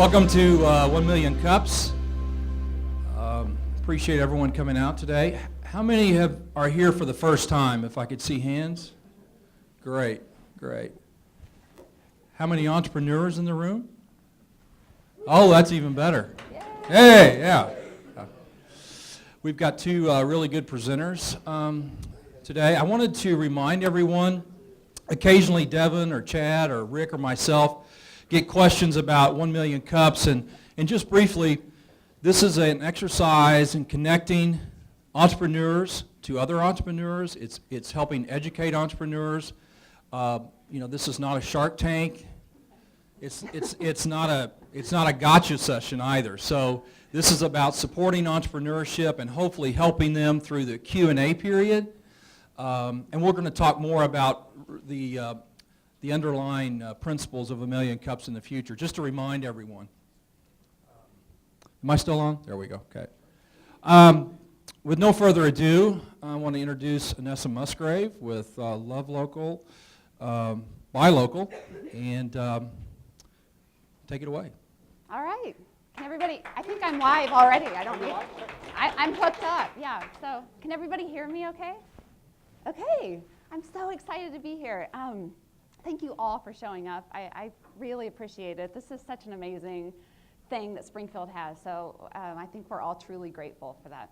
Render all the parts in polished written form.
Welcome to 1 Million Cups. Appreciate everyone coming out today. How many are here for the first time, if I could see hands? Great, great. How many entrepreneurs in the room? Oh, that's even better. Hey, yeah. We've got two really good presenters today. I wanted to remind everyone, occasionally Devin or Chad or Rick or myself get questions about 1 Million Cups, and just briefly, this is an exercise in connecting entrepreneurs to other entrepreneurs. It's helping educate entrepreneurs. This is not a Shark Tank. It's not a gotcha session either. So this is about supporting entrepreneurship and hopefully helping them through the Q&A period. And we're going to talk more about the underlying principles of 1 Million Cups in the future, just to remind everyone. Am I still on? There we go. Okay. With no further ado, I want to introduce Anessa Musgrave with Love Local, Buy Local, and take it away. All right. Can everybody, I think I'm live already. I'm hooked up. Yeah. So can everybody hear me okay? Okay. I'm so excited to be here. Thank you all for showing up. I really appreciate it. This is such an amazing thing that Springfield has. So I think we're all truly grateful for that.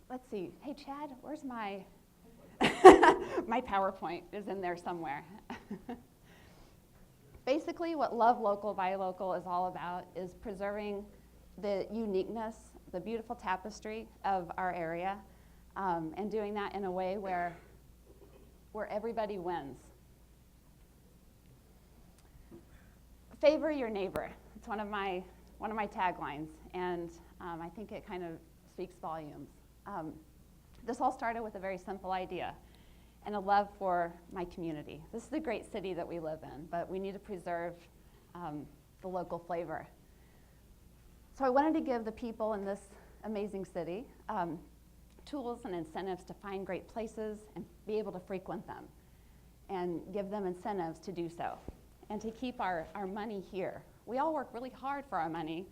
Let's see. Hey, Chad, where's my my PowerPoint is in there somewhere. Basically, what Love Local, Buy Local is all about is preserving the uniqueness, the beautiful tapestry of our area, and doing that in a way where everybody wins. Favor your neighbor. It's one of my taglines, and I think it kind of speaks volumes. This all started with a very simple idea and a love for my community. This is a great city that we live in, but we need to preserve the local flavor. So I wanted to give the people in this amazing city tools and incentives to find great places and be able to frequent them, and give them incentives to do so, and to keep our money here. We all work really hard for our money,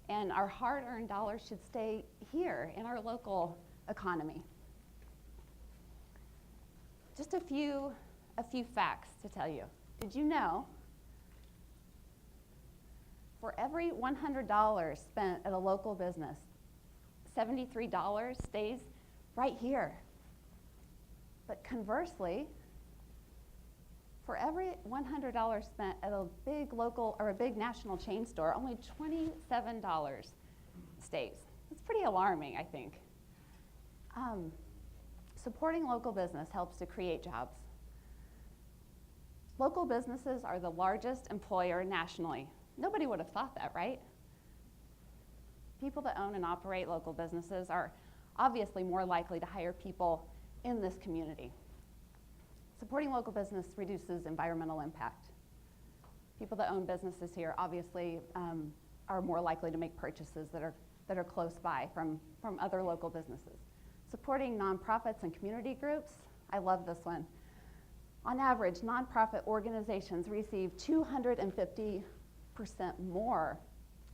and our hard-earned dollars should stay here in our local economy. Just a few facts to tell you. Did you know for every $100 spent at a local business, $73 stays right here? But conversely, for every $100 spent at a big local or a big national chain store, only $27 stays. It's pretty alarming, I think. Supporting local business helps to create jobs. Local businesses are the largest employer nationally. Nobody would have thought that, right? People that own and operate local businesses are obviously more likely to hire people in this community. Supporting local business reduces environmental impact. People that own businesses here obviously are more likely to make purchases that are close by from other local businesses. Supporting nonprofits and community groups, I love this one. On average, nonprofit organizations receive 250% more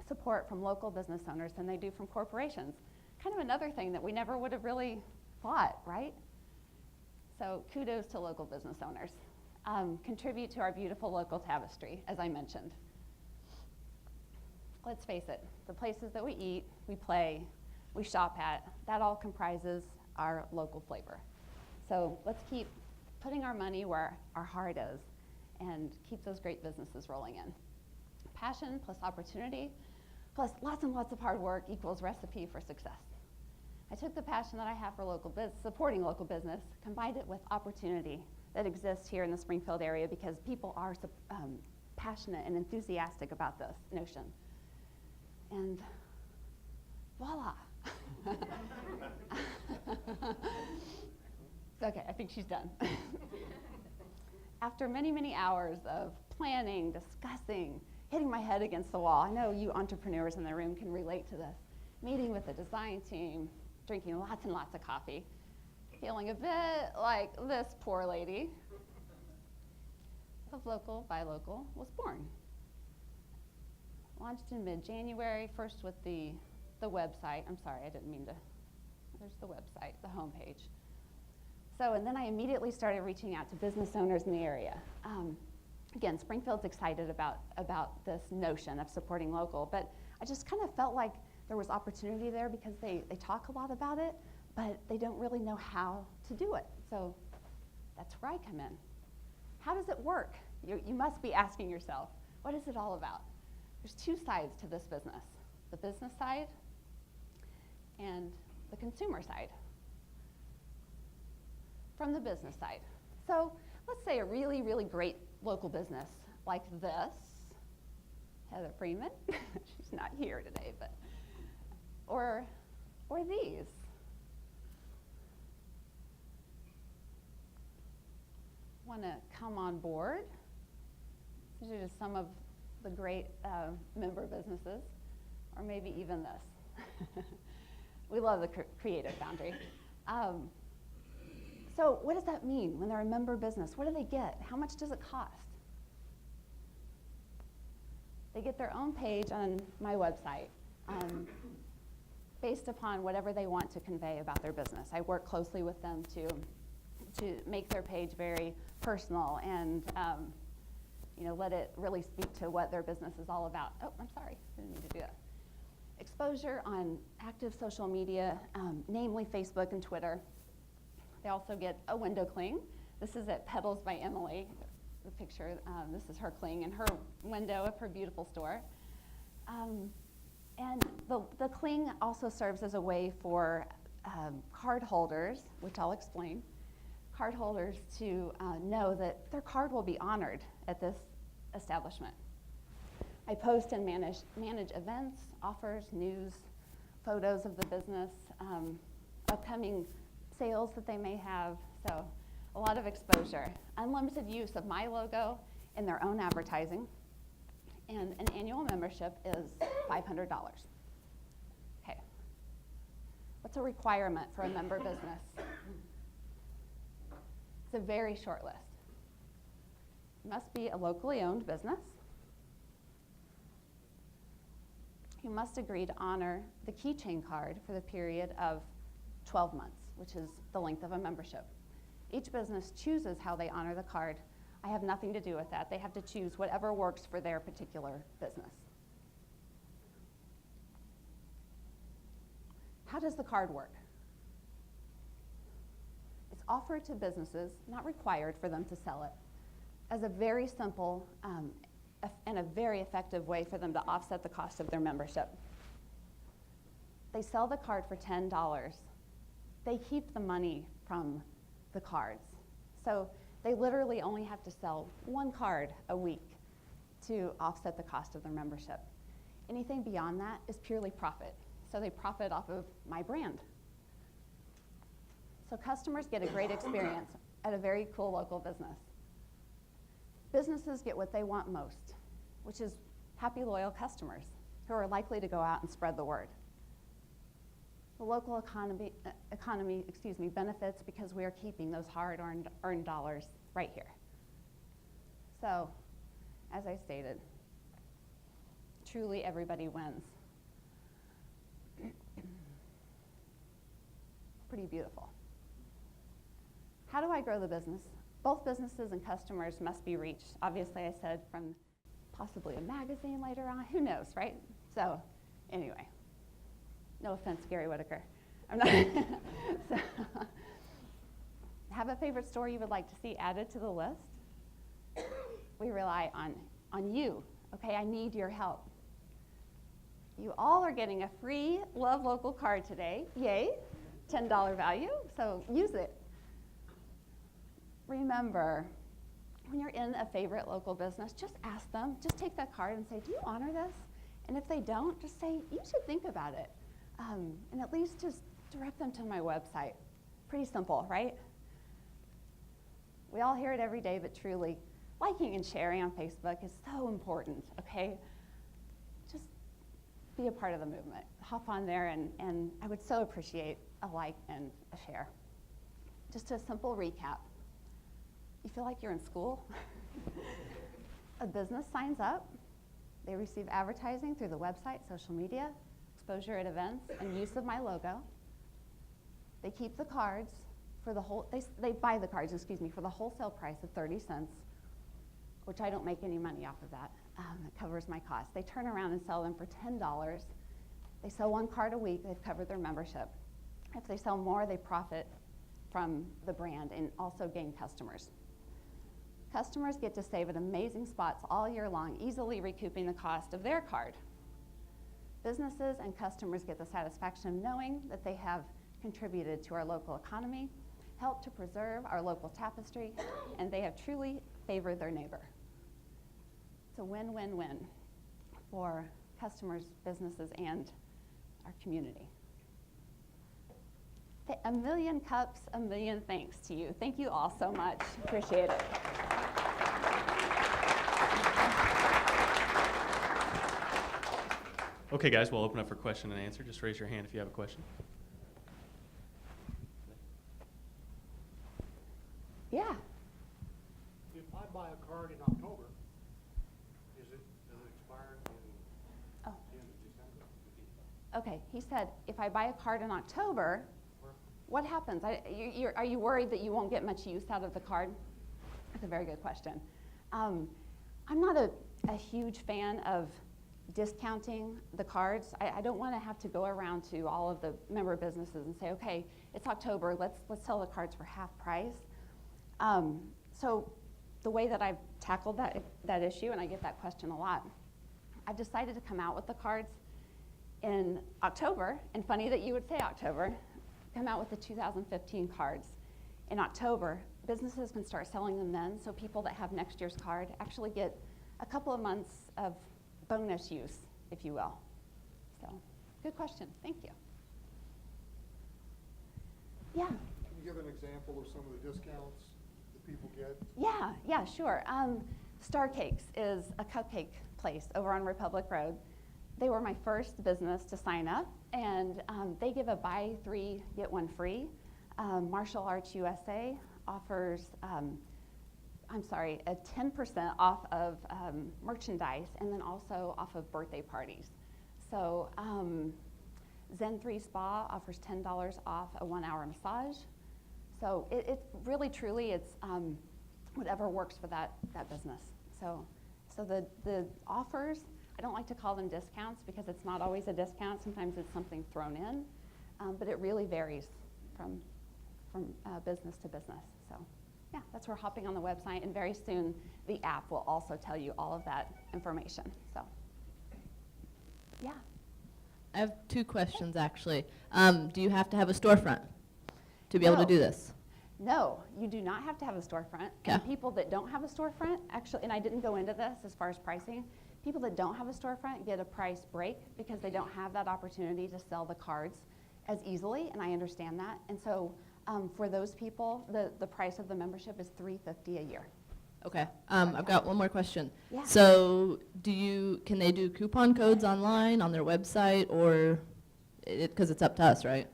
support from local business owners than they do from corporations. Kind of another thing that we never would have really thought, right? So kudos to local business owners. Contribute to our beautiful local tapestry, as I mentioned. Let's face it, the places that we eat, we play, we shop at, that all comprises our local flavor. So let's keep putting our money where our heart is and keep those great businesses rolling in. Passion plus opportunity plus lots and lots of hard work equals recipe for success. I took the passion that I have for supporting local business, combined it with opportunity that exists here in the Springfield area because people are passionate and enthusiastic about this notion. And voila. Okay, I think she's done. After many, many hours of planning, discussing, hitting my head against the wall, I know you entrepreneurs in the room can relate to this, meeting with the design team, drinking lots and lots of coffee, feeling a bit like this poor lady, Love Local, Buy Local was born. Launched in mid-January, first with the website. I'm sorry, I didn't mean to. There's the website, the homepage. So, and then I immediately started reaching out to business owners in the area. Again, Springfield's excited about this notion of supporting local, but I just kind of felt like there was opportunity there because they talk a lot about it, but they don't really know how to do it. So that's where I come in. How does it work? You must be asking yourself, what is it all about? There's two sides to this business, the business side and the consumer side. From the business side. So let's say a really, really great local business like this, Heather Freeman, she's not here today, but, or these. Want to come on board? These are just some of the great member businesses, or maybe even this. We love the creative boundary. So what does that mean when they're a member business? What do they get? How much does it cost? They get their own page on my website based upon whatever they want to convey about their business. I work closely with them to make their page very personal and let it really speak to what their business is all about. Oh, I'm sorry, didn't mean to do that. Exposure on active social media, namely Facebook and Twitter. They also get a window cling. This is at Petals by Emily, the picture. This is her cling in her window of her beautiful store. And the cling also serves as a way for card holders, which I'll explain, card holders to know that their card will be honored at this establishment. I post and manage events, offers, news, photos of the business, upcoming sales that they may have, so a lot of exposure. Unlimited use of my logo in their own advertising, and an annual membership is $500. Okay. What's a requirement for a member business? It's a very short list. You must be a locally owned business. You must agree to honor the keychain card for the period of 12 months, which is the length of a membership. Each business chooses how they honor the card. I have nothing to do with that. They have to choose whatever works for their particular business. How does the card work? It's offered to businesses, not required for them to sell it, as a very simple and a very effective way for them to offset the cost of their membership. They sell the card for $10. They keep the money from the cards. So they literally only have to sell one card a week to offset the cost of their membership. Anything beyond that is purely profit. So they profit off of my brand. So customers get a great experience at a very cool local business. Businesses get what they want most, which is happy, loyal customers who are likely to go out and spread the word. The local economy benefits because we are keeping those hard-earned dollars right here. So, as I stated, truly everybody wins. Pretty beautiful. How do I grow the business? Both businesses and customers must be reached. Obviously, I said from possibly a magazine later on. Who knows, right? So, anyway. No offense, Gary Whitaker. I'm not. So, have a favorite store you would like to see added to the list? We rely on you. Okay, I need your help. You all are getting a free Love Local card today. Yay, $10 value, so use it. Remember, when you're in a favorite local business, just ask them, just take that card and say, do you honor this? And if they don't, just say, you should think about it. And at least just direct them to my website. Pretty simple, right? We all hear it every day, but truly, liking and sharing on Facebook is so important, okay? Just be a part of the movement. Hop on there, and I would so appreciate a like and a share. Just a simple recap. You feel like you're in school? A business signs up. They receive advertising through the website, social media, exposure at events, and use of my logo. They keep the cards for the whole, they buy the cards, for the wholesale price of 30 cents, which I don't make any money off of that. It covers my costs. They turn around and sell them for $10. They sell 1 card a week, they've covered their membership. If they sell more, they profit from the brand and also gain customers. Customers get to save at amazing spots all year long, easily recouping the cost of their card. Businesses and customers get the satisfaction of knowing that they have contributed to our local economy, helped to preserve our local tapestry, and they have truly favored their neighbor. It's a win-win-win for customers, businesses, and our community. A million cups, a million thanks to you. Thank you all so much. Appreciate it. Okay, guys, we'll open up for question and answer. Just raise your hand if you have a question. Yeah. If I buy a card in October, does it expire in the end of December? Okay, he said, if I buy a card in October, what happens? Are you worried that you won't get much use out of the card? That's a very good question. I'm not a huge fan of discounting the cards. I don't want to have to go around to all of the member businesses and say, okay, it's October, let's sell the cards for half price. So the way that I've tackled that issue, and I get that question a lot, I've decided to come out with the cards in October, and funny that you would say October, come out with the 2015 cards in October. Businesses can start selling them then, so people that have next year's card actually get a couple of months of bonus use, if you will. So, good question. Thank you. Yeah. Can you give an example of some of the discounts that people get? Yeah, sure. Star Cakes is a cupcake place over on Republic Road. They were my first business to sign up, and they give a buy 3, get 1 free. Martial Arts USA offers, a 10% off of merchandise, and then also off of birthday parties. So Zen 3 Spa offers $10 off a 1-hour massage. So it really, truly, it's whatever works for that business. So the offers, I don't like to call them discounts because it's not always a discount. Sometimes it's something thrown in, but it really varies from business to business. So yeah, that's where hopping on the website, and very soon the app will also tell you all of that information. So yeah. I have 2 questions, actually. Do you have to have a storefront to be able to do this? No, you do not have to have a storefront. Okay. And people that don't have a storefront, actually, and I didn't go into this as far as pricing, people that don't have a storefront get a price break because they don't have that opportunity to sell the cards as easily, and I understand that. And so for those people, the price of the membership is $350 a year. Okay. I've got one more question. Yeah. So can they do coupon codes online on their website, or because it's up to us, right?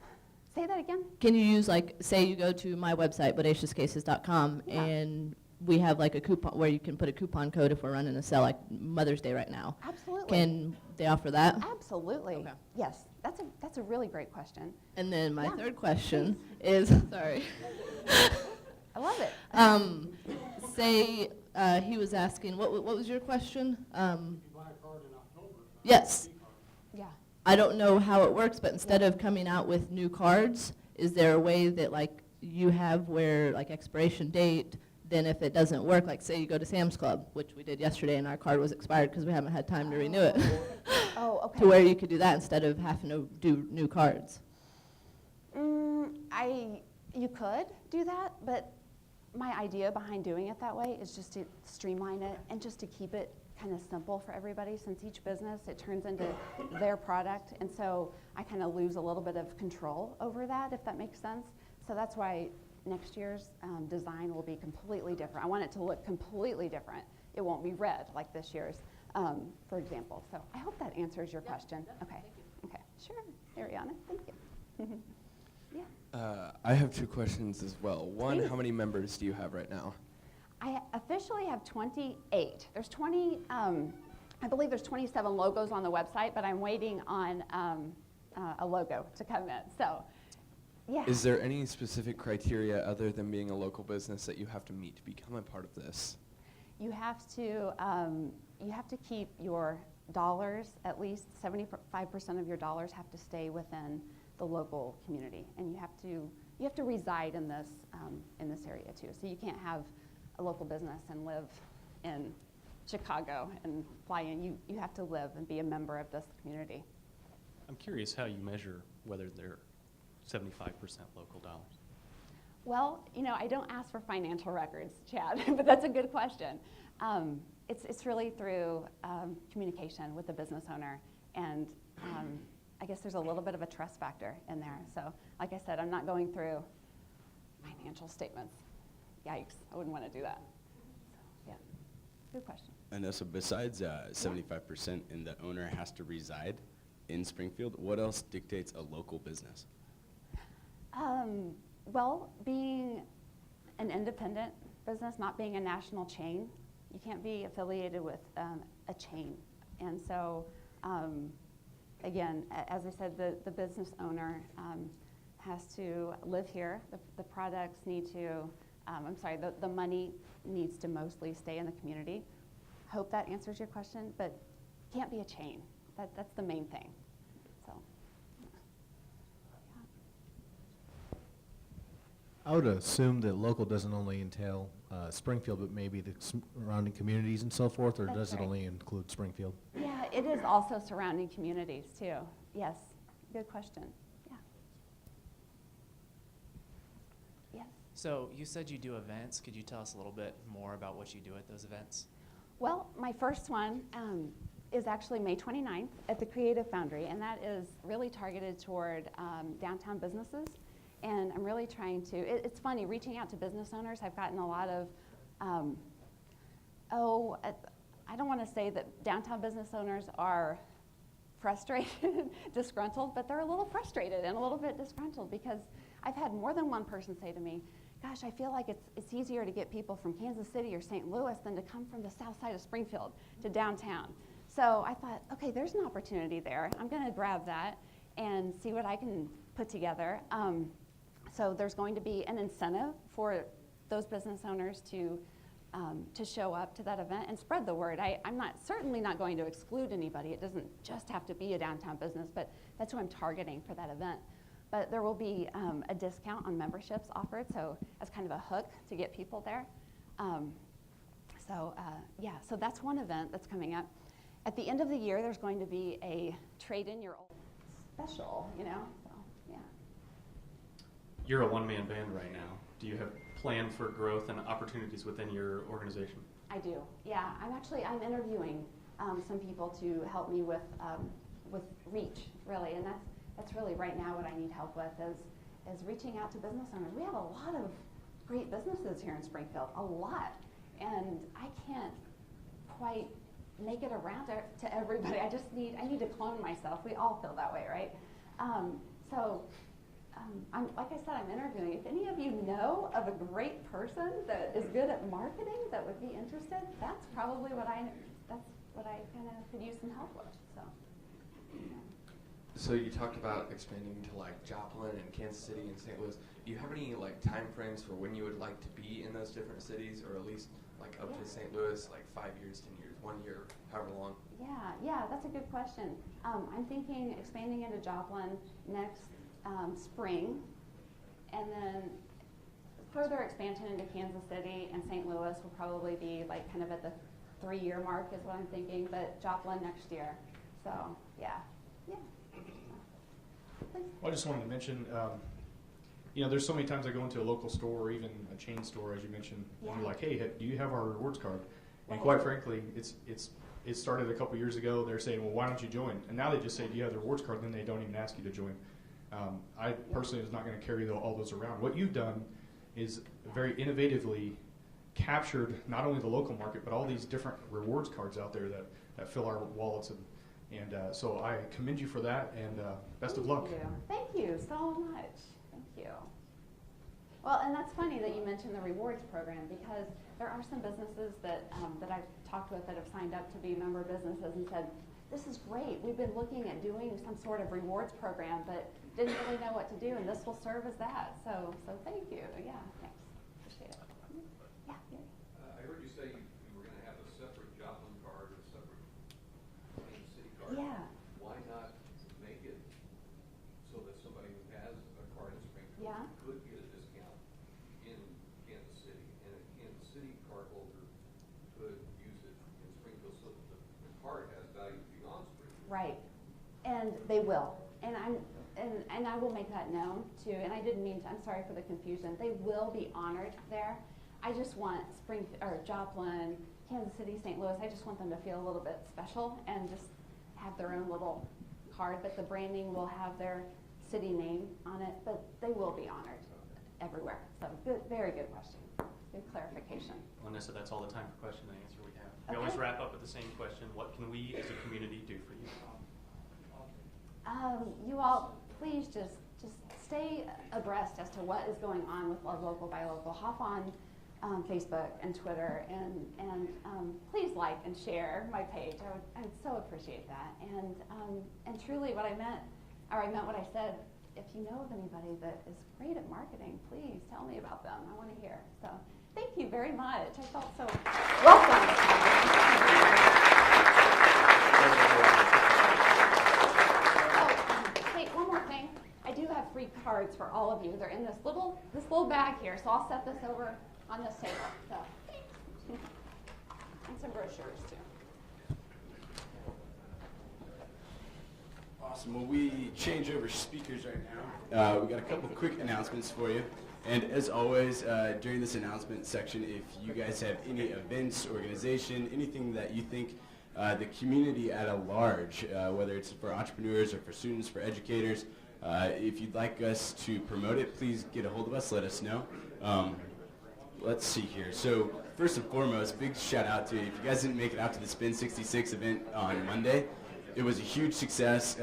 Say that again? Can you use, like, say you go to my website, bodaciouscases.com, Yeah. and we have like a coupon where you can put a coupon code if we're running a sale, like Mother's Day right now. Absolutely. Can they offer that? Absolutely. Okay. Yes, that's a really great question. And then my Yeah, third question is, sorry. I love it. Say he was asking, what was your question? If you buy a card in October, Yes. Yeah. I don't know how it works, but instead of coming out with new cards, is there a way that, like, you have where, like, expiration date, then if it doesn't work, like, say you go to Sam's Club, which we did yesterday, and our card was expired because we haven't had time to renew it, Oh, okay. to where you could do that instead of having to do new cards? You could do that, but my idea behind doing it that way is just to streamline it and just to keep it kind of simple for everybody. Since each business, it turns into their product, and so I kind of lose a little bit of control over that, if that makes sense. So that's why next year's design will be completely different. I want it to look completely different. It won't be red like this year's, for example. So I hope that answers your question. Okay. Okay. Sure, Ariana. Thank you. Yeah. I have 2 questions as well. One, Please. how many members do you have right now? I officially have 28. There's 20 I believe there's 27 logos on the website, but I'm waiting on a logo to come in. So, yeah. Is there any specific criteria other than being a local business that you have to meet to become a part of this? You have to keep your dollars, at least 75% of your dollars have to stay within the local community, and you have to reside in this area too. So you can't have a local business and live in Chicago and fly in. You have to live and be a member of this community. I'm curious how you measure whether they're 75% local dollars. Well, I don't ask for financial records, Chad, but that's a good question. It's really through communication with the business owner, and I guess there's a little bit of a trust factor in there. So, like I said, I'm not going through financial statements. Yikes, I wouldn't want to do that. So, yeah, good question. And so besides 75% and the owner has to reside in Springfield, what else dictates a local business? Well, being an independent business, not being a national chain, you can't be affiliated with a chain. And so, again, as I said, the business owner has to live here. The products need to, the money needs to mostly stay in the community. Hope that answers your question, but can't be a chain. That's the main thing. So, I would assume that local doesn't only entail Springfield, but maybe the surrounding communities and so forth, or That's does it right. only include Springfield? yeah, it is also surrounding communities too. Yes, good question. Yeah. Yes. So you said you do events. Could you tell us a little bit more about what you do at those events? Well, my first one is actually May 29th at the Creative Foundry, and that is really targeted toward downtown businesses. And I'm really trying to, it's funny, reaching out to business owners, I've gotten a lot of, I don't want to say that downtown business owners are frustrated, disgruntled, but they're a little frustrated and a little bit disgruntled because I've had more than one person say to me, gosh, I feel like it's easier to get people from Kansas City or St. Louis than to come from the south side of Springfield to downtown. So I thought, okay, there's an opportunity there. I'm going to grab that and see what I can put together. So there's going to be an incentive for those business owners to show up to that event and spread the word. I'm certainly not going to exclude anybody. It doesn't just have to be a downtown business, but that's who I'm targeting for that event. But there will be a discount on memberships offered, so as kind of a hook to get people there. So that's one event that's coming up. At the end of the year, there's going to be a trade in your old special, so yeah. You're a one-man band right now. Do you have plans for growth and opportunities within your organization? I do, yeah. I'm interviewing some people to help me with reach, really, and that's really right now what I need help with is reaching out to business owners. We have a lot of great businesses here in Springfield, a lot, and I can't quite make it around to everybody. I need to clone myself. We all feel that way, right? Like I said, I'm interviewing. If any of you know of a great person that is good at marketing that would be interested, that's probably what I kind of could use some help with. So you talked about expanding to like Joplin and Kansas City and St. Louis. Do you have any like time frames for when you would like to be in those different cities, or at least like up to St. Louis, like 5 years, 10 years, 1 year, however long? Yeah, that's a good question. I'm thinking expanding into Joplin next spring, and then further expansion into Kansas City and St. Louis will probably be like kind of at the 3-year mark is what I'm thinking, but Joplin next year. So, yeah. Well, I just wanted to mention, there's so many times I go into a local store or even a chain store, as you mentioned, and you're like, hey, do you have our rewards card? And quite frankly, it started a couple years ago. They're saying, well, why don't you join? And now they just say, do you have the rewards card? And then they don't even ask you to join. I personally was not going to carry all those around. What you've done is very innovatively captured not only the local market, but all these different rewards cards out there that fill our wallets. And so I commend you for that, and best of luck. Thank you so much. Thank you. Well, and that's funny that you mentioned the rewards program, because there are some businesses that I've talked with that have signed up to be member businesses and said, this is great. We've been looking at doing some sort of rewards program, but didn't really know what to do, and this will serve as that. So thank you. Yeah, thanks. Appreciate it. Yeah. Gary. I heard you say you were going to have a separate Joplin card, a separate Kansas City card. Yeah. Why not make it so that somebody who has a card in Springfield Yeah. could get a discount in Kansas City, and a Kansas City card holder could use it in Springfield, so that the card has value beyond Springfield? Right, and they will, and I will make that known too. And I didn't mean to. I'm sorry for the confusion. They will be honored there. I just want Springfield or Joplin, Kansas City, St. Louis. I just want them to feel a little bit special and just have their own little card. But the branding will have their city name on it. But they will be honored everywhere. So good, very good question. Good clarification. Well, Nessa, that's all the time for question and answer we have. We Okay. always wrap up with the same question. What can we as a community do for you? You all, please just stay abreast as to what is going on with Love Local Buy Local. Hop on Facebook and Twitter, and please like and share my page. I'd so appreciate that. And truly, what I meant what I said. If you know of anybody that is great at marketing, please tell me about them. I want to hear. So thank you very much. I felt so Hey, one more thing. I do have free cards for all of you. They're in this little bag here, so I'll set this over on this table. So, and some brochures too. Awesome. Well, we change over speakers right now. We got a couple quick announcements for you. And as always, during this announcement section, if you guys have any events, organization, anything that you think the community at a large, whether it's for entrepreneurs or for students, for educators, if you'd like us to promote it, please get a hold of us, let us know. Let's see here. So first and foremost, big shout out to you. If you guys didn't make it out to the Spin 66 event on Monday, it was a huge success,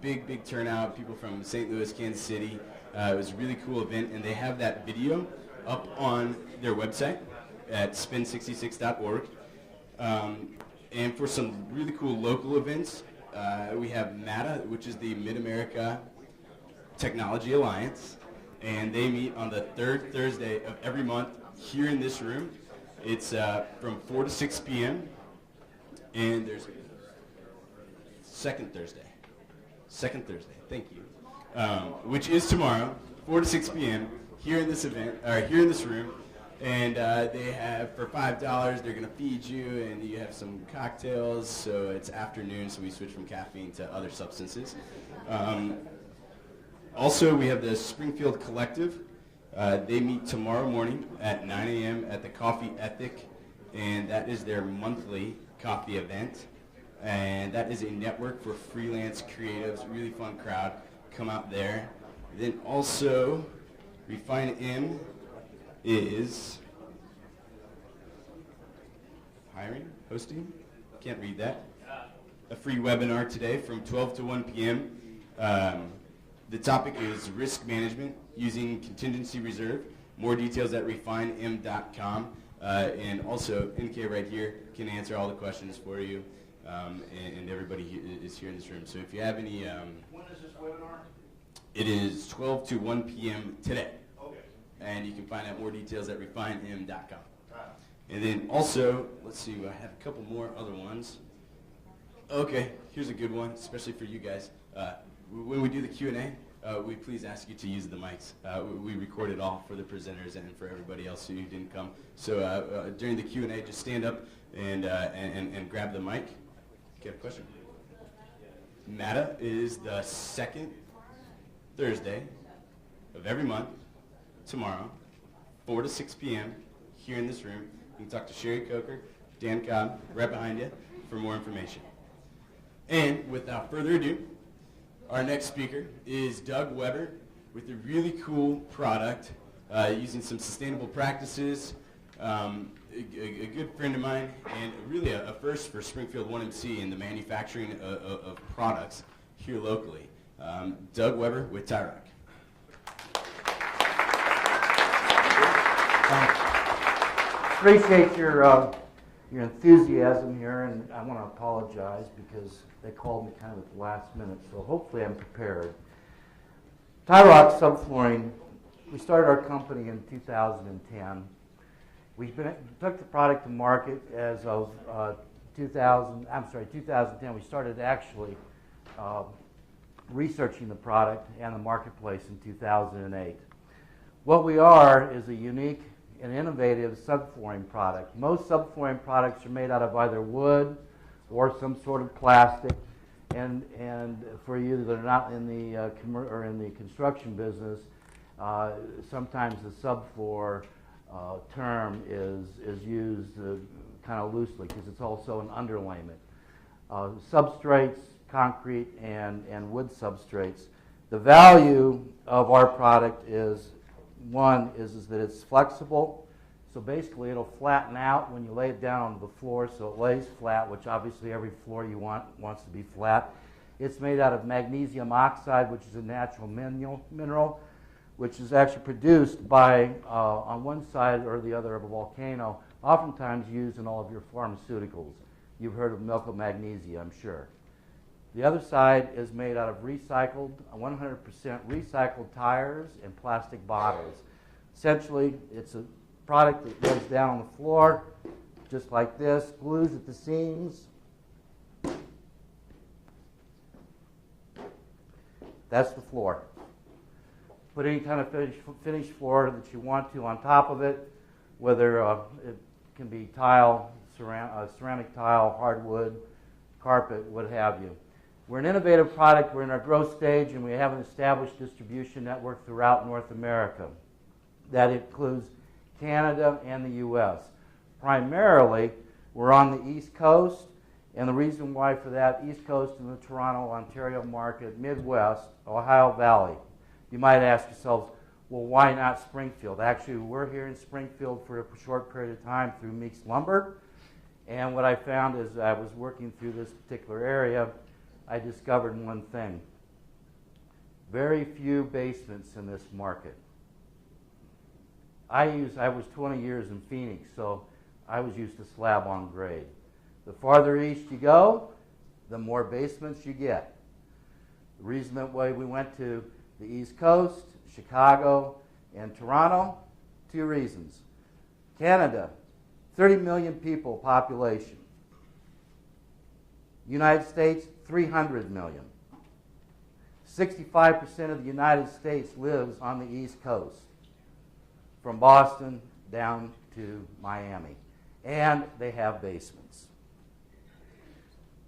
big turnout, people from St. Louis, Kansas City. It was a really cool event, and they have that video up on their website at spin66.org. And for some really cool local events, we have MATA, which is the Mid-America Technology Alliance, and they meet on the third Thursday of every month here in this room. It's from 4 to 6 p.m., and there's Second Thursday, thank you, which is tomorrow, 4 to 6 p.m. here in this event, or here in this room, and they have, for $5, they're going to feed you, and you have some cocktails, so it's afternoon, so we switch from caffeine to other substances. Also, we have the Springfield Collective. They meet tomorrow morning at 9 a.m. at the Coffee Ethic, and that is their monthly coffee event. And that is a network for freelance creatives, really fun crowd. Come out there. Then also, Refine M is hosting, can't read that. A free webinar today from 12 to 1 p.m. The topic is risk management using contingency reserve. More details at refinem.com. And also, NK right here can answer all the questions for you. And everybody is here in this room. So if you have any... When is this webinar? It is 12 to 1 p.m. today. Okay. And you can find out more details at refinem.com. And then also, let's see, I have a couple more other ones. Okay, here's a good one, especially for you guys. When we do the Q&A, we please ask you to use the mics. We record it all for the presenters and for everybody else who didn't come. So during the Q&A, just stand up and grab the mic. Do you have a question? MATA is the second Thursday of every month, tomorrow, 4 to 6 p.m. here in this room. You can talk to Sherry Coker, Dan Cobb, right behind you, for more information. And without further ado, our next speaker is Doug Weber with a really cool product using some sustainable practices. A good friend of mine, and really a first for Springfield 1MC in the manufacturing of products here locally. Doug Weber with Tyrock. Appreciate your enthusiasm here, and I want to apologize because they called me kind of at the last minute, so hopefully I'm prepared. Tyrock Subflooring, we started our company in 2010. We took the product to market as of 2010. We started actually researching the product and the marketplace in 2008. What we are is a unique and innovative subflooring product. Most subflooring products are made out of either wood or some sort of plastic. And for you that are not in the construction business, sometimes the subfloor term is used kind of loosely because it's also an underlayment. Substrates, concrete and wood substrates. The value of our product is, one, is that it's flexible. So basically it'll flatten out when you lay it down on the floor, so it lays flat, which obviously every floor you wants to be flat. It's made out of magnesium oxide, which is a natural mineral, which is actually produced by, on one side or the other of a volcano, oftentimes used in all of your pharmaceuticals. You've heard of milk of magnesia, I'm sure. The other side is made out of recycled, 100% recycled tires and plastic bottles. Essentially, it's a product that goes down on the floor, just like this, glues at the seams. That's the floor. Put any kind of finished floor that you want to on top of it, whether it can be tile, ceramic tile, hardwood, carpet, what have you. We're an innovative product. We're in our growth stage, and we have an established distribution network throughout North America. That includes Canada and the U.S. Primarily, we're on the East Coast, and the reason why for that, East Coast and the Toronto, Ontario market, Midwest, Ohio Valley. You might ask yourselves, well, why not Springfield? Actually, we're here in Springfield for a short period of time through Meeks Lumber, and what I found is I was working through this particular area, I discovered one thing. Very few basements in this market. I was 20 years in Phoenix, so I was used to slab on grade. The farther east you go, the more basements you get. The reason that way we went to the East Coast, Chicago, and Toronto, two reasons. Canada, 30 million people population. United States, 300 million. 65% of the United States lives on the East Coast, from Boston down to Miami. And they have basements.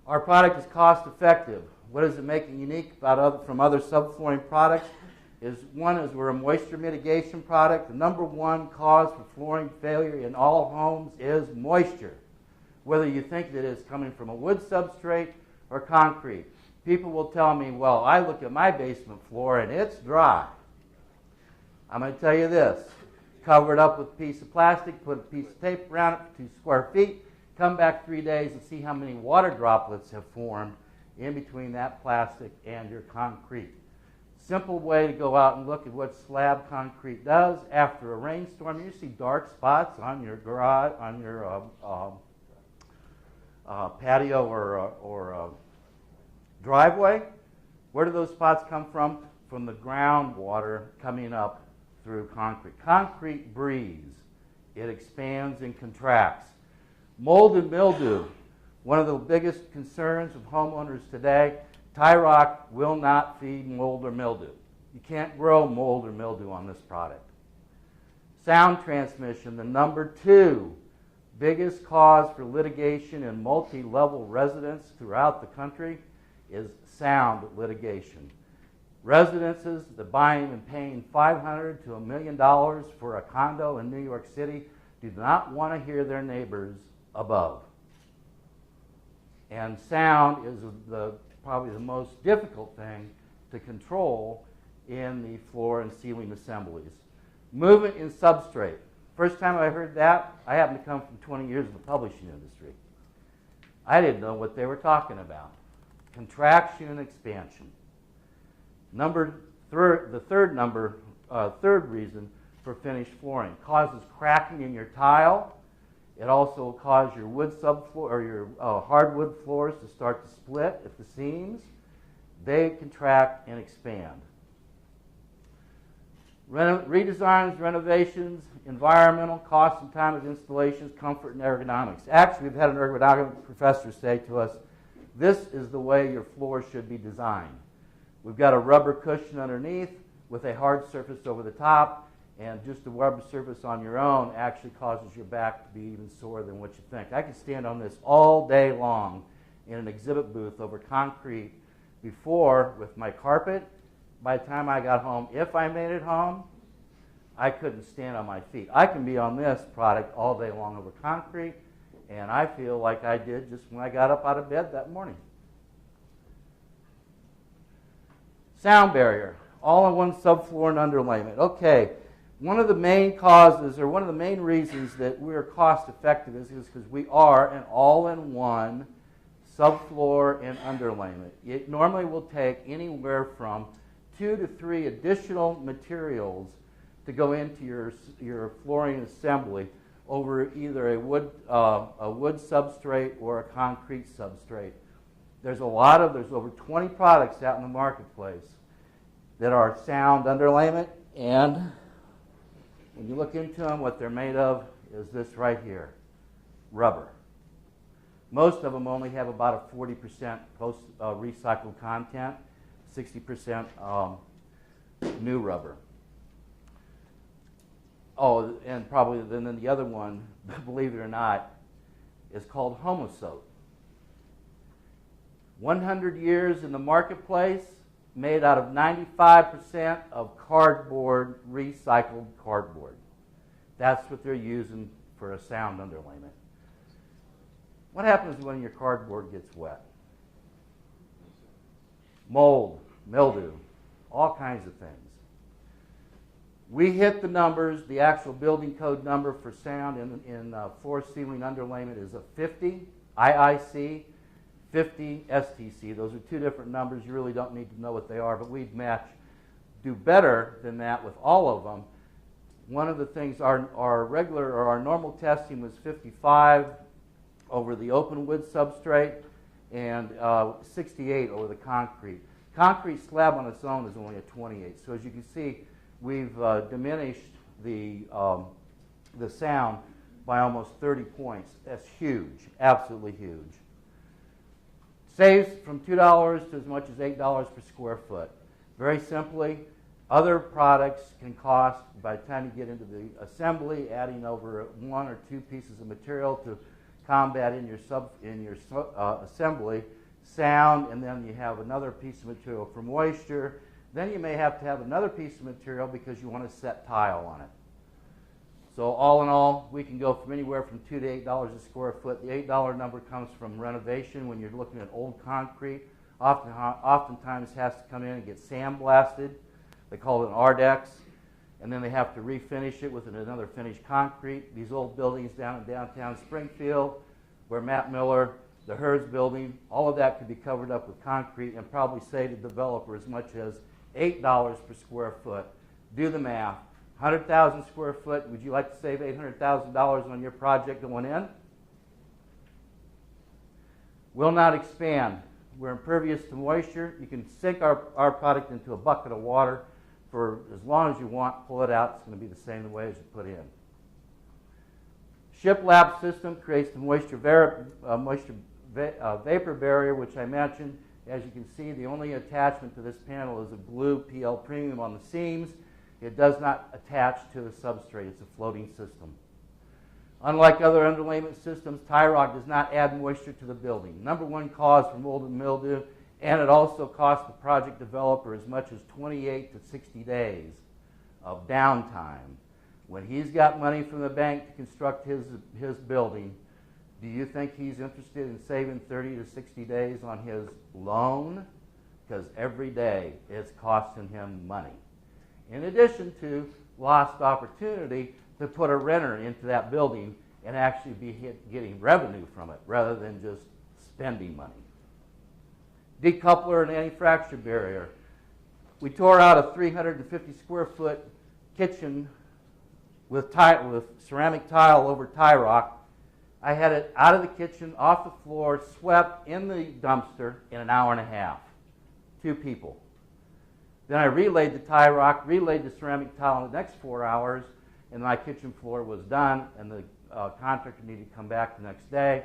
Our product is cost effective. What does it make it unique from other subflooring products? One is we're a moisture mitigation product. The number one cause for flooring failure in all homes is moisture. Whether you think that it's coming from a wood substrate or concrete. People will tell me, well, I look at my basement floor and it's dry. I'm going to tell you this. Cover it up with a piece of plastic, put a piece of tape around it for 2 square feet, come back 3 days and see how many water droplets have formed in between that plastic and your concrete. Simple way to go out and look at what slab concrete does after a rainstorm. You see dark spots on your garage, on your patio or driveway. Where do those spots come from? From the groundwater coming up through concrete. Concrete breathes. It expands and contracts. Mold and mildew, one of the biggest concerns of homeowners today. Tyrock will not feed mold or mildew. You can't grow mold or mildew on this product. Sound transmission, the number 2 biggest cause for litigation in multi-level residence throughout the country is sound litigation. Residences that buying and paying $500 to $1 million for a condo in New York City do not want to hear their neighbors above. And sound is probably the most difficult thing to control in the floor and ceiling assemblies. Movement in substrate. First time I heard that, I happen to come from 20 years of the publishing industry. I didn't know what they were talking about. Contraction and expansion. The third reason for finished flooring. It causes cracking in your tile. It also will cause your wood subfloor or your hardwood floors to start to split at the seams. They contract and expand. Redesigns, renovations, environmental, cost and time of installations, comfort and ergonomics. Actually, we've had an ergonomic professor say to us, this is the way your floor should be designed. We've got a rubber cushion underneath with a hard surface over the top, and just the rubber surface on your own actually causes your back to be even sorer than what you think. I could stand on this all day long in an exhibit booth over concrete before with my carpet. By the time I got home, if I made it home, I couldn't stand on my feet. I can be on this product all day long over concrete, and I feel like I did just when I got up out of bed that morning. Sound barrier, all-in-one subfloor and underlayment. Okay, one of the main causes, or one of the main reasons that we're cost effective is because we are an all-in-one subfloor and underlayment. It normally will take anywhere from 2 to 3 additional materials to go into your flooring assembly over either a wood substrate or a concrete substrate. There's over 20 products out in the marketplace that are sound underlayment, and when you look into them, what they're made of is this right here, rubber. Most of them only have about a 40% recycled content, 60% new rubber. Oh, and probably then the other one, believe it or not, is called Homosoap. 100 years in the marketplace, made out of 95% of cardboard, recycled cardboard. That's what they're using for a sound underlayment. What happens when your cardboard gets wet? Mold, mildew, all kinds of things. We hit the numbers. The actual building code number for sound in floor ceiling underlayment is a 50 IIC, 50 STC. Those are two different numbers. You really don't need to know what they are, but we'd do better than that with all of them. One of the things, our regular or our normal testing was 55 over the open wood substrate and 68 over the concrete. Concrete slab on its own is only a 28. So as you can see, we've diminished the sound by almost 30 points. That's huge, absolutely huge. Saves from $2 to as much as $8 per square foot. Very simply, other products can cost, by the time you get into the assembly, adding over 1 or 2 pieces of material to combat in your assembly, sound, and then you have another piece of material for moisture. Then you may have to have another piece of material because you want to set tile on it. So all in all, we can go from anywhere from $2 to $8 a square foot. The $8 number comes from renovation when you're looking at old concrete. Oftentimes has to come in and get sandblasted. They call it an Ardex. And then they have to refinish it with another finished concrete. These old buildings down in downtown Springfield, where Matt Miller, the Hertz building, all of that could be covered up with concrete and probably save the developer as much as $8 per square foot. Do the math. 100,000 square foot, would you like to save $800,000 on your project going in? Will not expand. We're impervious to moisture. You can sink our product into a bucket of water for as long as you want, pull it out. It's going to be the same way as you put in. Shiplap system creates the moisture vapor barrier, which I mentioned. As you can see, the only attachment to this panel is a blue PL Premium on the seams. It does not attach to the substrate. It's a floating system. Unlike other underlayment systems, tie rock does not add moisture to the building. Number one cause for mold and mildew, and it also costs the project developer as much as 28 to 60 days of downtime. When he's got money from the bank to construct his building, do you think he's interested in saving 30 to 60 days on his loan? Because every day it's costing him money. In addition to lost opportunity to put a renter into that building and actually be getting revenue from it rather than just spending money. Decoupler and anti-fracture barrier. We tore out a 350 square foot kitchen with ceramic tile over tie rock. I had it out of the kitchen, off the floor, swept in the dumpster in an hour and a half. 2 people. Then I relayed the tie rock, relayed the ceramic tile in the next 4 hours, and my kitchen floor was done, and the contractor needed to come back the next day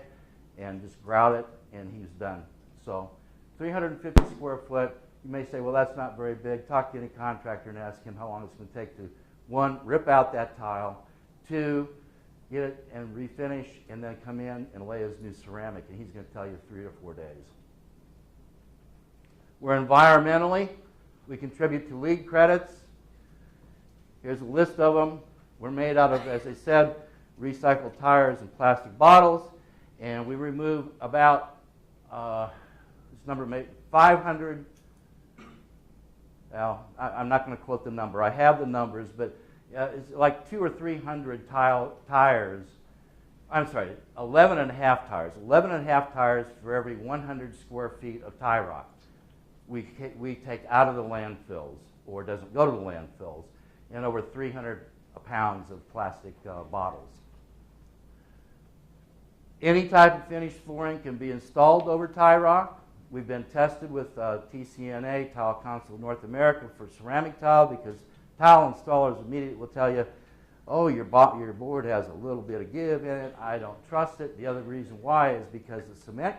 and just grout it, and he was done. So 350 square foot, you may say, well, that's not very big. Talk to any contractor and ask him how long it's going to take to, 1, rip out that tile, 2, get it and refinish, and then come in and lay his new ceramic, and he's going to tell you 3 or 4 days. We're environmentally, we contribute to LEED credits. Here's a list of them. We're made out of, as I said, recycled tires and plastic bottles, and we remove about, this number may 500, well, I'm not going to quote the number. I have the numbers, but it's like 200 or 300 tires. I'm sorry, 11 and a half tires. 11 and a half tires for every 100 square feet of tie rock we take out of the landfills, or doesn't go to the landfills, and over 300 pounds of plastic bottles. Any type of finished flooring can be installed over tie rock. We've been tested with TCNA, Tile Council of North America, for ceramic tile, because tile installers immediately will tell you, oh, your board has a little bit of give in it, I don't trust it. The other reason why is because the cement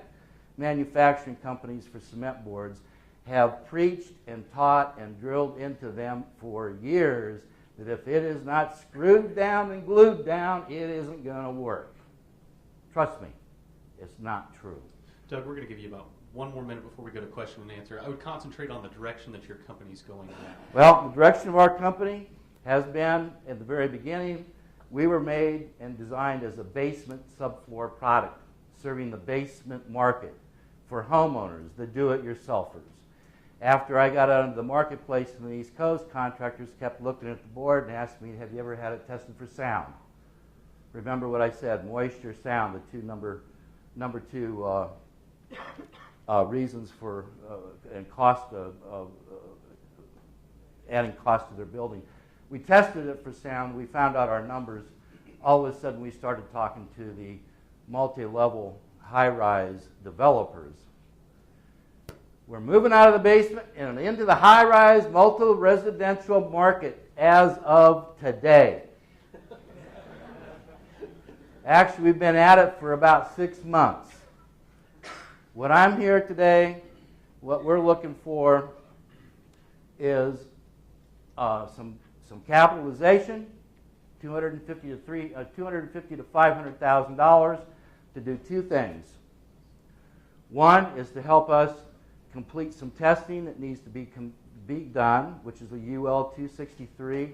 manufacturing companies for cement boards have preached and taught and drilled into them for years that if it is not screwed down and glued down, it isn't going to work. Trust me, it's not true. Doug, we're going to give you about 1 more minute before we go to question and answer. I would concentrate on the direction that your company's going in. Well, the direction of our company has been, at the very beginning, we were made and designed as a basement subfloor product, serving the basement market for homeowners, the do-it-yourselfers. After I got out into the marketplace in the East Coast, contractors kept looking at the board and asked me, have you ever had it tested for sound? Remember what I said, moisture, sound, the two number 2 reasons for and cost of adding cost to their building. We tested it for sound. We found out our numbers. All of a sudden, we started talking to the multi-level high-rise developers. We're moving out of the basement and into the high-rise multi-residential market as of today. Actually, we've been at it for about 6 months. What I'm here today, what we're looking for is some capitalization, $250,000 to $500,000 to do 2 things. One is to help us complete some testing that needs to be done, which is a UL 263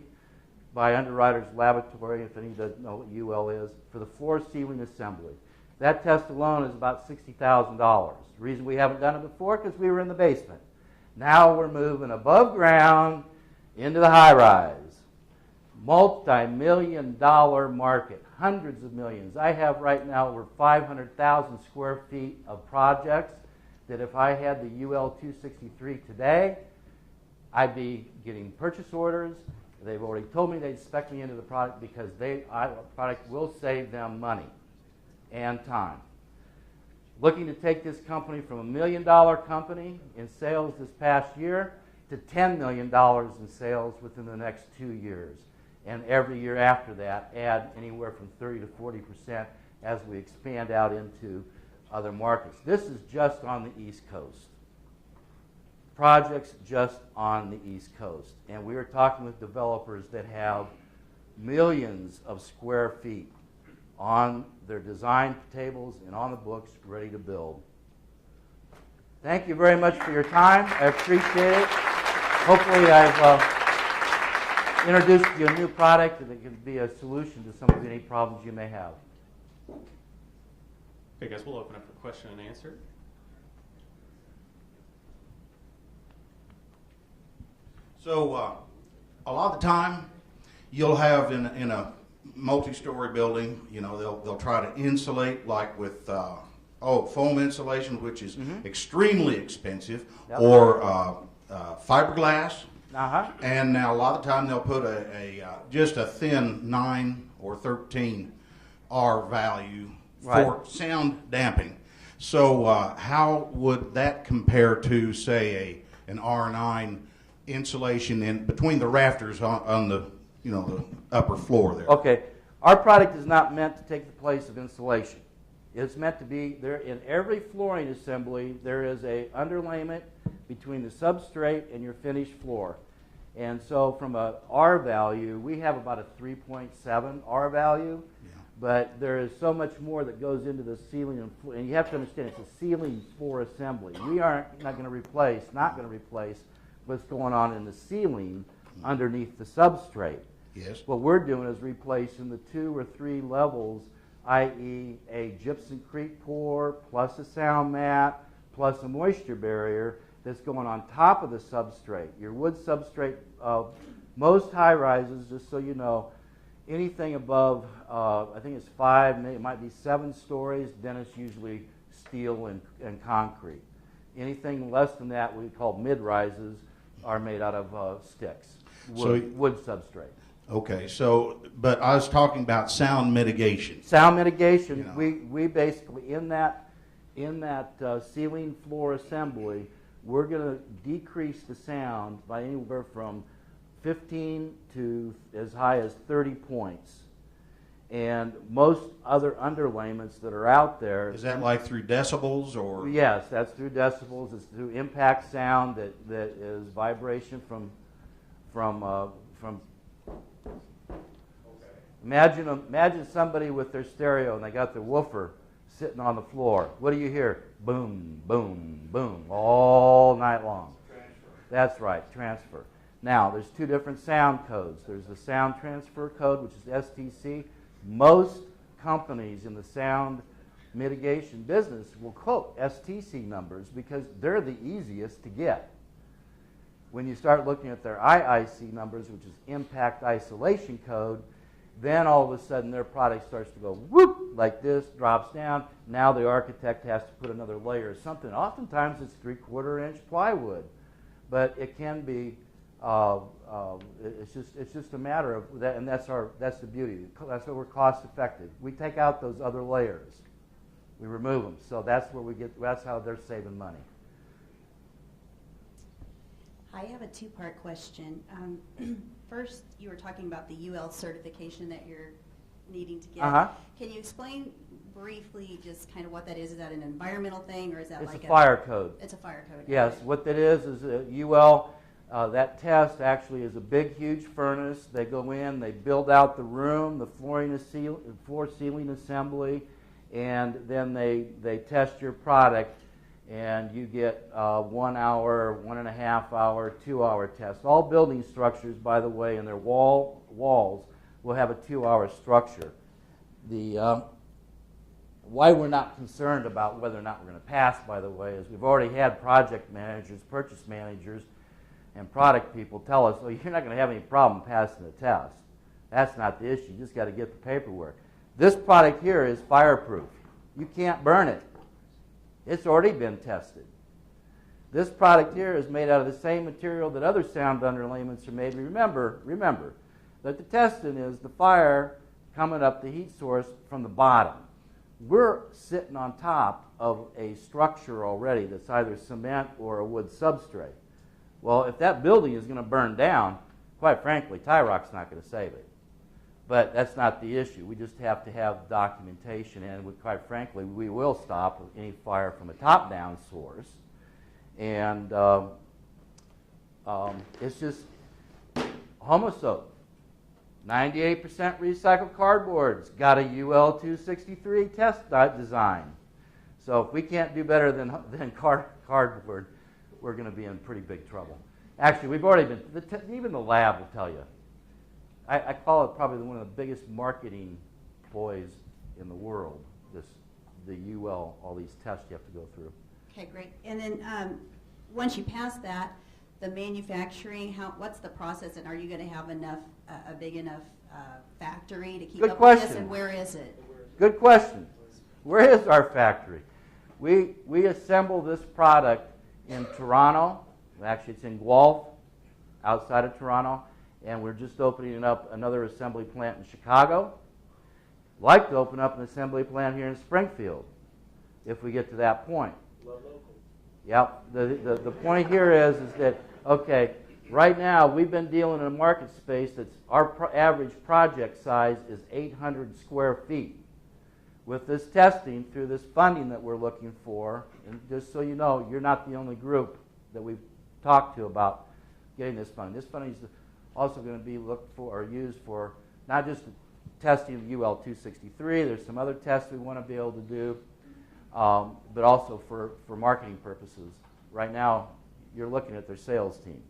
by Underwriters Laboratory, if any doesn't know what UL is, for the floor ceiling assembly. That test alone is about $60,000. The reason we haven't done it before, because we were in the basement. Now we're moving above ground into the high-rise. Multi-million-dollar market, hundreds of millions. I have right now over 500,000 square feet of projects that if I had the UL 263 today, I'd be getting purchase orders. They've already told me they'd spec me into the product because the product will save them money and time. Looking to take this company from $1 million company in sales this past year to $10 million in sales within the next 2 years. And every year after that, add anywhere from 30 to 40% as we expand out into other markets. This is just on the East Coast. Projects just on the East Coast. And we are talking with developers that have millions of square feet on their design tables and on the books ready to build. Thank you very much for your time. I appreciate it. Hopefully I've introduced you a new product that can be a solution to some of any problems you may have. Okay, guys, we'll open up for question and answer. So a lot of the time, you'll have in a multi-story building, you know, they'll try to insulate like with foam insulation, which is extremely expensive, Yep. or fiberglass. Uh-huh. And now a lot of the time they'll put just a thin 9 or 13 R value for sound damping. So how would that compare to, say, an R9 insulation in between the rafters on the the upper floor there? Okay, our product is not meant to take the place of insulation. It's meant to be there in every flooring assembly. There is a underlayment between the substrate and your finished floor. And so from a R value, we have about a 3.7 R value, but there is so much more that goes into the ceiling and floor. And you have to understand it's a ceiling floor assembly. We aren't not going to replace what's going on in the ceiling underneath the substrate. Yes. What we're doing is replacing the 2 or 3 levels, i.e. a gypsumcrete pour plus a sound mat plus a moisture barrier that's going on top of the substrate. Your wood substrate, most high-rises, just so you know, anything above, I think it's 5, it might be 7 stories, then it's usually steel and concrete. Anything less than that, we call mid-rises, are made out of sticks, wood substrate. Okay, so, but I was talking about sound mitigation. Sound mitigation, we basically, in that ceiling floor assembly, we're going to decrease the sound by anywhere from 15 to as high as 30 points. And most other underlayments that are out there... Is that like through decibels or...? Yes, that's through decibels. It's through impact sound that is vibration from Imagine somebody with their stereo and they got their woofer sitting on the floor. What do you hear? Boom, boom, boom, all night long. Transfer. That's right, transfer. Now, there's 2 different sound codes. There's the sound transfer code, which is STC. Most companies in the sound mitigation business will quote STC numbers because they're the easiest to get. When you start looking at their IIC numbers, which is impact isolation code, then all of a sudden their product starts to go whoop, like this, drops down. Now the architect has to put another layer of something. Oftentimes it's 3/4 inch plywood, but it can be, it's just a matter of that, and that's the beauty. That's why we're cost effective. We take out those other layers. We remove them. So that's how they're saving money. I have a 2-part question. First, you were talking about the UL certification that you're needing to get. Uh-huh. Can you explain briefly just kind of what that is? Is that an environmental thing, or is that It's a fire code. It's a fire code. Yes, what that is UL, that test actually is a big, huge furnace. They go in, they build out the room, the floor ceiling assembly, and then they test your product. And you get 1 hour, 1.5 hour, 2-hour test. All building structures, by the way, in their walls will have a 2-hour structure. Why we're not concerned about whether or not we're going to pass, by the way, is we've already had project managers, purchase managers, and product people tell us, "Oh, you're not going to have any problem passing the test." That's not the issue. You just got to get the paperwork. This product here is fireproof. You can't burn it. It's already been tested. This product here is made out of the same material that other sound underlayments are made. Remember that the testing is the fire coming up the heat source from the bottom. We're sitting on top of a structure already that's either cement or a wood substrate. Well, if that building is going to burn down, quite frankly, Tyrock's not going to save it. But that's not the issue. We just have to have documentation, and quite frankly, we will stop any fire from a top-down source. And it's just Homosoap, 98% recycled cardboard's got a UL 263 test design. So if we can't do better than cardboard, we're going to be in pretty big trouble. Actually, we've already been, even the lab will tell you. I call it probably one of the biggest marketing ploys in the world, the UL, all these tests you have to go through. Okay, great. And then once you pass that, the manufacturing, what's the process, and are you going to have a big enough factory to keep Good up question. with this, and where is it? Good question. Where is our factory? We assemble this product in Toronto. Actually, it's in Guelph, outside of Toronto, and we're just opening up another assembly plant in Chicago. Like to open up an assembly plant here in Springfield, if we get to that point. Yep. The point here is that, okay, right now we've been dealing in a market space that's our average project size is 800 square feet. With this testing, through this funding that we're looking for, and just so you know, you're not the only group that we've talked to about getting this funding. This funding is also going to be looked for or used for not just the testing of UL 263. There's some other tests we want to be able to do, but also for marketing purposes. Right now, you're looking at their sales team.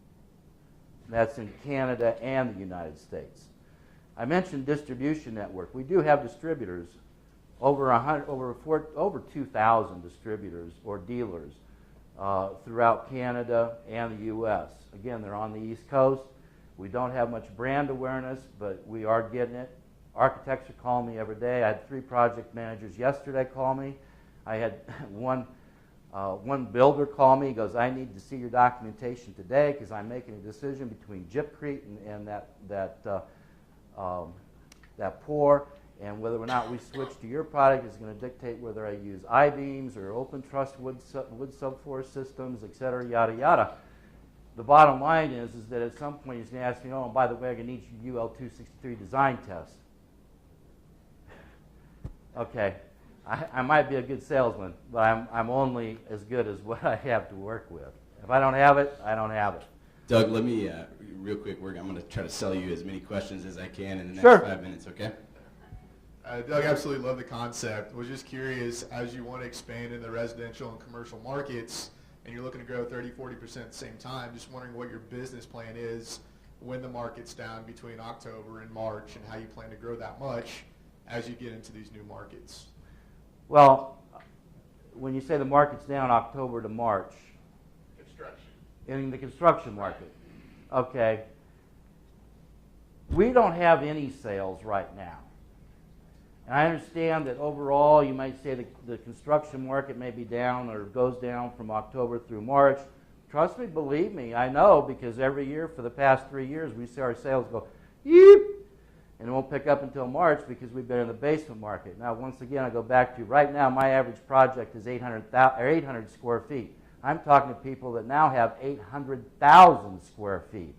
That's in Canada and the United States. I mentioned distribution network. We do have distributors, over 2,000 distributors or dealers throughout Canada and the U.S. Again, they're on the East Coast. We don't have much brand awareness, but we are getting it. Architects are calling me every day. I had 3 project managers yesterday call me. I had one builder call me. He goes, I need to see your documentation today because I'm making a decision between Gypcrete and that pour, and whether or not we switch to your product is going to dictate whether I use I-beams or open truss wood subfloor systems, et cetera, yada, yada. The bottom line is that at some point he's going to ask me, oh, by the way, I'm going to need your UL 263 design test. Okay, I might be a good salesman, but I'm only as good as what I have to work with. If I don't have it, I don't have it. Doug, let me, real quick, I'm going to try to sell you as many questions as I can in the next 5 minutes, okay? Doug, absolutely love the concept. Was just curious, as you want to expand in the residential and commercial markets, and you're looking to grow 30-40% at the same time, just wondering what your business plan is when the market's down between October and March, and how you plan to grow that much as you get into these new markets. Well, when you say the market's down October to March, Construction. in the construction market, okay, we don't have any sales right now. And I understand that overall you might say the construction market may be down or goes down from October through March. Trust me, believe me, I know, because every year for the past 3 years we see our sales go, yeep, and it won't pick up until March because we've been in the basement market. Now, once again, I go back to right now my average project is 800 square feet. I'm talking to people that now have 800,000 square feet.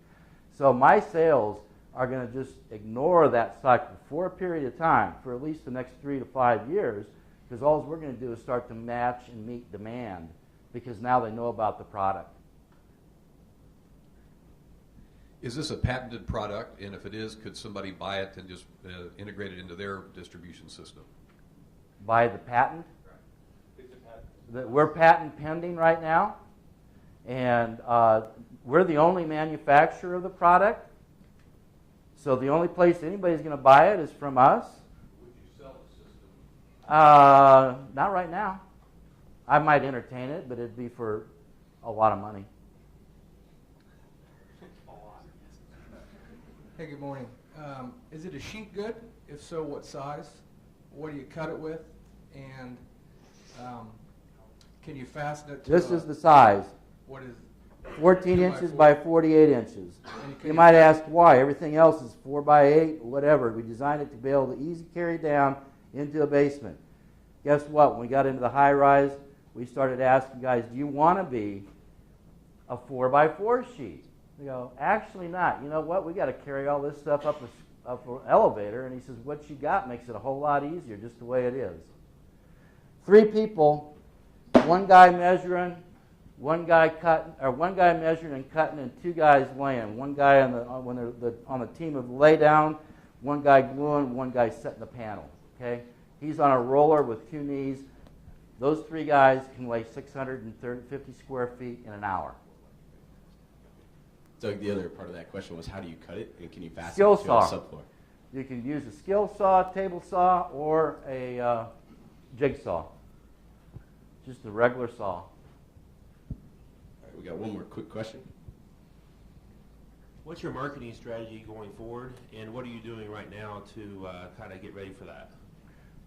So my sales are going to just ignore that cycle for a period of time, for at least the next 3 to 5 years, because all we're going to do is start to match and meet demand, because now they know about the product. Is this a patented product? And if it is, could somebody buy it and just integrate it into their distribution system? Buy the patent? We're patent pending right now, and we're the only manufacturer of the product. So the only place anybody's going to buy it is from us. Would you sell the system? Not right now. I might entertain it, but it'd be for a lot of money. Hey, good morning. Is it a sheet good? If so, what size? What do you cut it with? And can you fasten it to This is the size. What is 14 inches by 48 inches. You might ask why. Everything else is 4 by 8, whatever. We designed it to be able to easy carry down into a basement. Guess what? When we got into the high rise, we started asking guys, do you want to be a 4 by 4 sheet? They go, actually not. You know what? We got to carry all this stuff up an elevator. And he says, what you got makes it a whole lot easier, just the way it is. 3 people, one guy measuring, one guy measuring and cutting, and 2 guys laying. One guy on the team of lay down, one guy gluing, one guy setting the panel. Okay, he's on a roller with 2 knees. Those 3 guys can lay 650 square feet in an hour. Doug, the other part of that question was, how do you cut it, and can you fasten Skill it to saw. a subfloor? You can use a skill saw, table saw, or a jigsaw. Just a regular saw. All right, we got one more quick question. What's your marketing strategy going forward, and what are you doing right now to kind of get ready for that?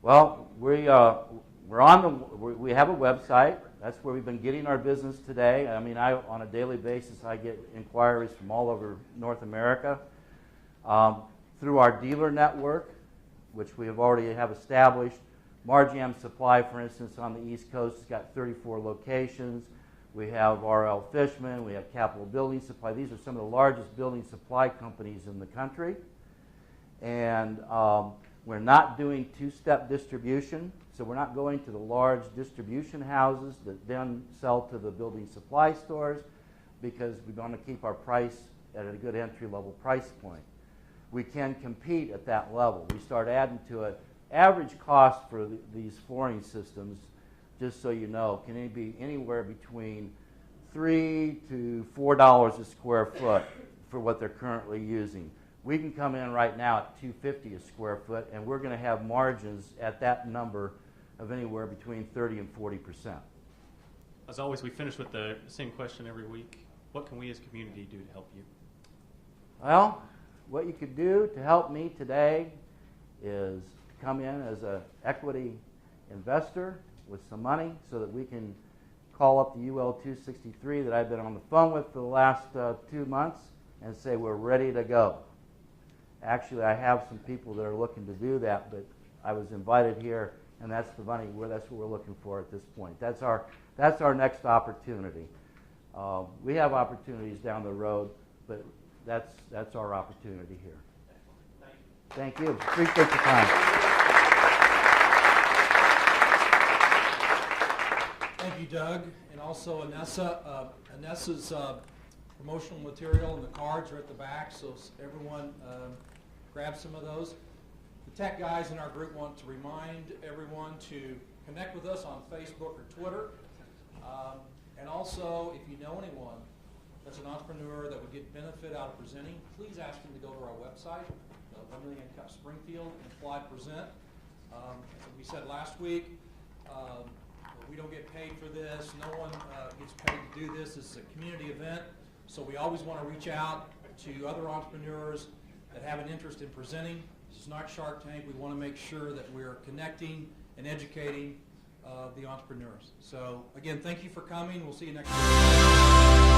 Well, we have a website. That's where we've been getting our business today. I mean, on a daily basis, I get inquiries from all over North America. Through our dealer network, which we already have established. Marjam Supply, for instance, on the East Coast has got 34 locations. We have RL Fishman, we have Capital Building Supply. These are some of the largest building supply companies in the country. And we're not doing two-step distribution, so we're not going to the large distribution houses that then sell to the building supply stores, because we want to keep our price at a good entry-level price point. We can compete at that level. We start adding to it. Average cost for these flooring systems, just so you know, can be anywhere between $3 to $4 a square foot for what they're currently using. We can come in right now at $2.50 a square foot, and we're going to have margins at that number of anywhere between 30 and 40%. As always, we finish with the same question every week. What can we as a community do to help you? Well, what you could do to help me today is come in as an equity investor with some money so that we can call up the UL 263 that I've been on the phone with for the last 2 months and say we're ready to go. Actually, I have some people that are looking to do that, but I was invited here, and that's the money. That's what we're looking for at this point. That's our next opportunity. We have opportunities down the road, but that's our opportunity here. Thank you. Appreciate your time. Thank you, Doug, and also Anessa. Anessa's promotional material and the cards are at the back, so everyone grab some of those. The tech guys in our group want to remind everyone to connect with us on Facebook or Twitter. And also, if you know anyone that's an entrepreneur that would get benefit out of presenting, please ask them to go to our website, 1 Million Cup Springfield, and apply to present. As we said last week, we don't get paid for this. No one gets paid to do this. This is a community event, so we always want to reach out to other entrepreneurs that have an interest in presenting. This is not Shark Tank. We want to make sure that we're connecting and educating the entrepreneurs. So again, thank you for coming. We'll see you next week.